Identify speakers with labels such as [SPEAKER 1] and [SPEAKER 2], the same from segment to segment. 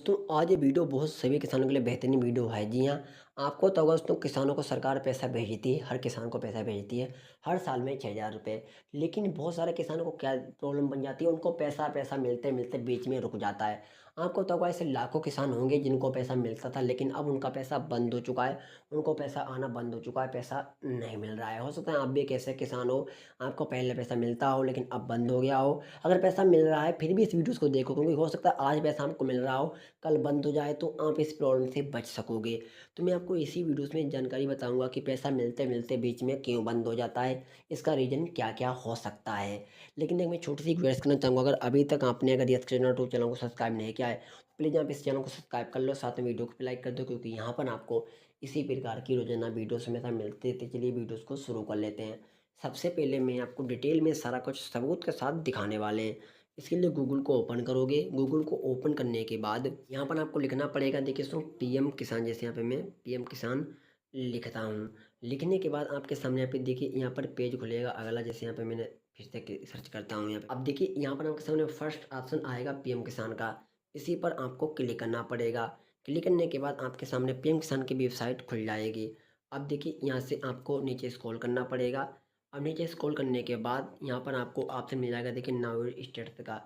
[SPEAKER 1] दोस्तों आज ये वीडियो बहुत सभी किसानों के लिए बेहतरीन वीडियो है। जी हाँ, आपको तो होगा दोस्तों, किसानों को सरकार पैसा भेजती है, हर किसान को पैसा भेजती है, हर साल में 6,000 रुपये। लेकिन बहुत सारे किसानों को क्या प्रॉब्लम बन जाती है, उनको पैसा पैसा मिलते मिलते बीच में रुक जाता है। आपको तो होगा ऐसे लाखों किसान होंगे जिनको पैसा मिलता था, लेकिन अब उनका पैसा बंद हो चुका है, उनको पैसा आना बंद हो चुका है, पैसा नहीं मिल रहा है। हो सकता है आप भी एक ऐसे किसान हो, आपको पहले पैसा मिलता हो लेकिन अब बंद हो गया हो। अगर पैसा मिल रहा है फिर भी इस वीडियोज़ को देखो, क्योंकि हो सकता है आज पैसा आपको मिल रहा हो, कल बंद हो जाए तो आप इस प्रॉब्लम से बच सकोगे। तो मैं आपको इसी वीडियोस में जानकारी बताऊंगा कि पैसा मिलते मिलते बीच में क्यों बंद हो जाता है, इसका रीज़न क्या क्या हो सकता है। लेकिन एक मैं छोटी सी रिक्वेस्ट करना चाहूँगा, अगर अभी तक आपने अगर यस चैनल टू चैनल को सब्सक्राइब नहीं किया है तो प्लीज़ आप इस चैनल को सब्सक्राइब कर लो, साथ में वीडियो को लाइक कर दो, क्योंकि यहाँ पर आपको इसी प्रकार की रोजाना वीडियोस हमेशा मिलते रहते। चलिए वीडियोस को शुरू कर लेते हैं। सबसे पहले मैं आपको डिटेल में सारा कुछ सबूत के साथ दिखाने वाले हैं। इसके लिए गूगल को ओपन करोगे। गूगल को ओपन करने के बाद यहाँ पर आपको लिखना पड़ेगा, देखिए दोस्तों, पीएम किसान। जैसे यहाँ पे मैं पीएम किसान लिखता हूँ। लिखने के बाद आपके सामने यहाँ पे देखिए यहाँ पर पेज खुलेगा अगला। जैसे यहाँ पे मैंने फिर से सर्च करता हूँ यहाँ पे, अब देखिए यहाँ पर आपके सामने फर्स्ट ऑप्शन आएगा पीएम किसान का। इसी पर आपको क्लिक करना पड़ेगा। क्लिक करने के बाद आपके सामने पीएम किसान की वेबसाइट खुल जाएगी। अब देखिए यहाँ से आपको नीचे स्क्रॉल करना पड़ेगा। अब नीचे स्क्रॉल करने के बाद यहाँ पर आपको ऑप्शन मिल जाएगा, देखिए नाउ स्टेटस का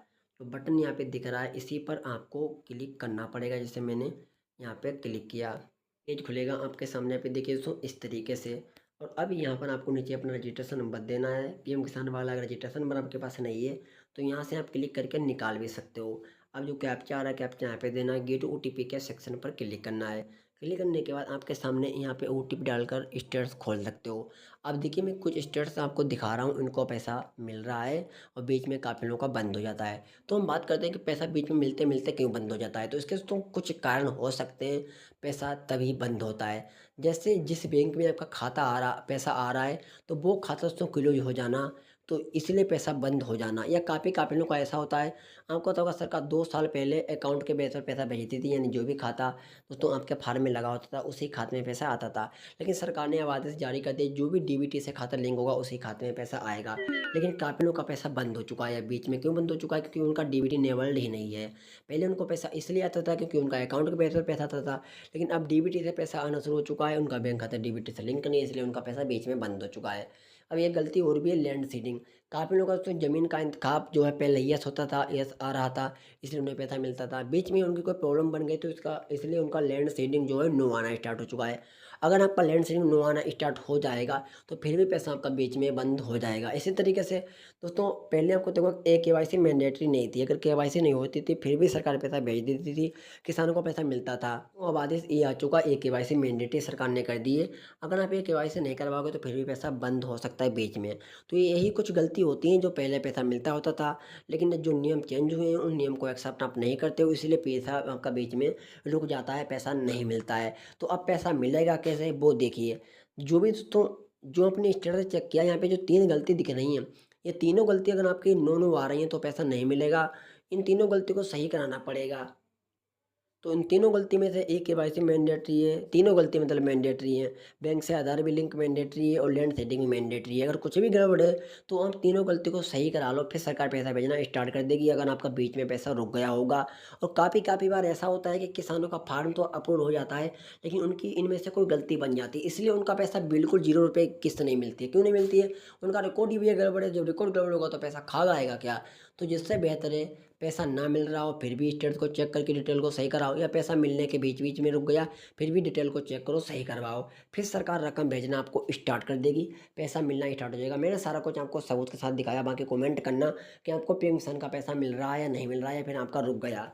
[SPEAKER 1] जो बटन यहाँ पे दिख रहा है, इसी पर आपको क्लिक करना पड़ेगा। जैसे मैंने यहाँ पे क्लिक किया, पेज खुलेगा आपके सामने पे, देखिए दोस्तों इस तरीके से। और अब यहाँ पर आपको नीचे अपना रजिस्ट्रेशन नंबर देना है। पीएम किसान वाला अगर रजिस्ट्रेशन नंबर आपके पास नहीं है तो यहाँ से आप क्लिक करके निकाल भी सकते हो। अब जो कैप्चा आ रहा है, कैप्चा यहाँ पे देना है, गेट ओटीपी के सेक्शन पर क्लिक करना है। क्लिक करने के बाद आपके सामने यहाँ पे ओटीपी डालकर स्टेटस खोल सकते हो। अब देखिए मैं कुछ स्टेटस आपको दिखा रहा हूँ, इनको पैसा मिल रहा है और बीच में काफ़ी लोगों का बंद हो जाता है। तो हम बात करते हैं कि पैसा बीच में मिलते मिलते क्यों बंद हो जाता है। तो इसके तो कुछ कारण हो सकते हैं, पैसा तभी बंद होता है। जैसे जिस बैंक में आपका खाता आ रहा पैसा आ रहा है तो वो खाता दोस्तों क्लोज हो जाना, तो इसलिए पैसा बंद हो जाना। या काफ़ी काफ़ी लोगों का ऐसा होता है, आपको तो होगा सरकार 2 साल पहले अकाउंट के बेस पर पैसा भेजती थी, यानी जो भी खाता दोस्तों आपके फार्म में लगा होता था उसी खाते में पैसा आता था। लेकिन सरकार ने अब आदेश जारी कर दिया, जो भी डीबीटी से खाता लिंक होगा उसी खाते में पैसा आएगा। लेकिन काफ़ी लोगों का पैसा बंद हो चुका है। बीच में क्यों बंद हो चुका है? क्योंकि उनका डीबीटी इनेबल्ड ही नहीं है। पहले उनको पैसा इसलिए आता था क्योंकि उनका अकाउंट के बेस पर पैसा आता था, लेकिन अब डीबीटी से पैसा आना शुरू हो चुका है, उनका बैंक खाता डीबीटी से लिंक नहीं है, इसलिए उनका पैसा बीच में बंद हो चुका है। अब एक गलती और भी है, लैंड सीडिंग। काफ़ी लोगों का तो ज़मीन का इंतखाब जो है पहले यस होता था, यस आ रहा था, इसलिए उन्हें पैसा मिलता था। बीच में उनकी कोई प्रॉब्लम बन गई तो इसका इसलिए उनका लैंड सीडिंग जो है नो आना स्टार्ट हो चुका है। अगर आपका लैंड सीडिंग नो आना स्टार्ट हो जाएगा तो फिर भी पैसा आपका बीच में बंद हो जाएगा। इसी तरीके से दोस्तों पहले आपको देखो केवाईसी मैंडेटरी नहीं थी। अगर केवाईसी नहीं होती थी फिर भी सरकार पैसा भेज देती थी, किसानों को पैसा मिलता था। तो अब आदेश ये आ चुका है, केवाईसी मैंडेटरी सरकार ने कर दी है। अगर आप ये केवाईसी नहीं करवाओगे तो फिर भी पैसा बंद हो सकता है बीच में। तो यही कुछ गलती होती है, जो पहले पैसा मिलता होता था, लेकिन जो नियम चेंज हुए हैं उन नियम को एक्सेप्ट आप नहीं करते हो, इसलिए पैसा आपका बीच में रुक जाता है, पैसा नहीं मिलता है। तो अब पैसा मिलेगा कैसे वो देखिए। जो भी दोस्तों जो अपने स्टेटस चेक किया, यहाँ पे जो 3 गलती दिख रही हैं, ये तीनों गलती अगर आपकी नो नो आ रही हैं तो पैसा नहीं मिलेगा। इन तीनों गलती को सही कराना पड़ेगा। तो इन तीनों गलती में से एक केवाईसी मैंडेटरी है, तीनों गलती मतलब मैंडेटरी है। बैंक से आधार भी लिंक मैंडेटरी है और लैंड सेटिंग भी मैंडेटरी है। अगर कुछ भी गड़बड़ है तो आप तीनों गलती को सही करा लो, फिर सरकार पैसा भेजना स्टार्ट कर देगी, अगर आपका बीच में पैसा रुक गया होगा। और काफ़ी काफ़ी बार ऐसा होता है कि किसानों का फार्म तो अप्रूव हो जाता है, लेकिन उनकी इनमें से कोई गलती बन जाती है, इसलिए उनका पैसा बिल्कुल 0 रुपये किस्त नहीं मिलती है। क्यों नहीं मिलती है? उनका रिकॉर्ड ही भी गड़बड़ है। जब रिकॉर्ड गड़बड़ होगा तो पैसा खा जाएगा क्या? तो जिससे बेहतर है, पैसा ना मिल रहा हो फिर भी स्टेटस को चेक करके डिटेल को सही कराओ, या पैसा मिलने के बीच बीच में रुक गया फिर भी डिटेल को चेक करो, सही करवाओ, फिर सरकार रकम भेजना आपको स्टार्ट कर देगी, पैसा मिलना स्टार्ट हो जाएगा। मैंने सारा कुछ आपको सबूत के साथ दिखाया। बाकी कमेंट करना कि आपको पीएम किसान का पैसा मिल रहा है या नहीं मिल रहा है, या फिर आपका रुक गया।